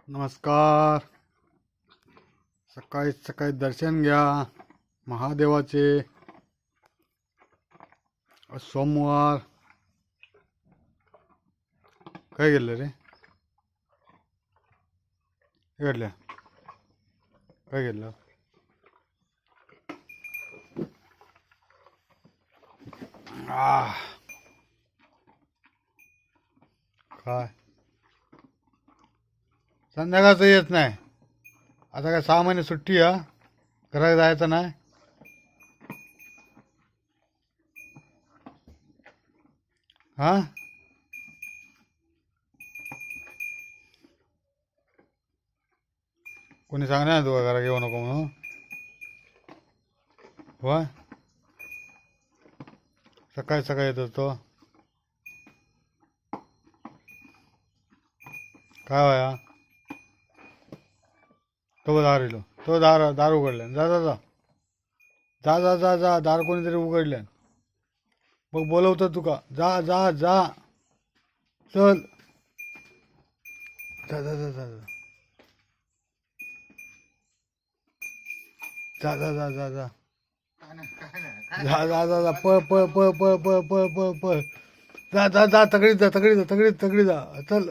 नमस्कार. सकाळी सकाळी दर्शन घ्या महादेवाचे. आज सोमवार. काय गेलं रे? काय घडलं? काय गेलं? काय संध्याकाळचं येत नाही. आता काय 6 महिने सुट्टी हा, घरात जायचं नाही. हा, कोणी सांगणार तुला घरा घेऊ नको म्हणून? होय, सकाळी सकाळी येतो तो. काय वया तो दार येलो, तो दार उघडले. जा जा जा जा जा जा जा दार कोणीतरी उघडले. मग बोलवतो तुका. जा जा जा, चल. जा जा जा जा जा जा जा जा जा जा जा जा जा पळ पळ पळ पळ पळ पळ पळ पळ. जा जा जा तगडीत जा तगडीत जा तगडीत तगडी जा. चल.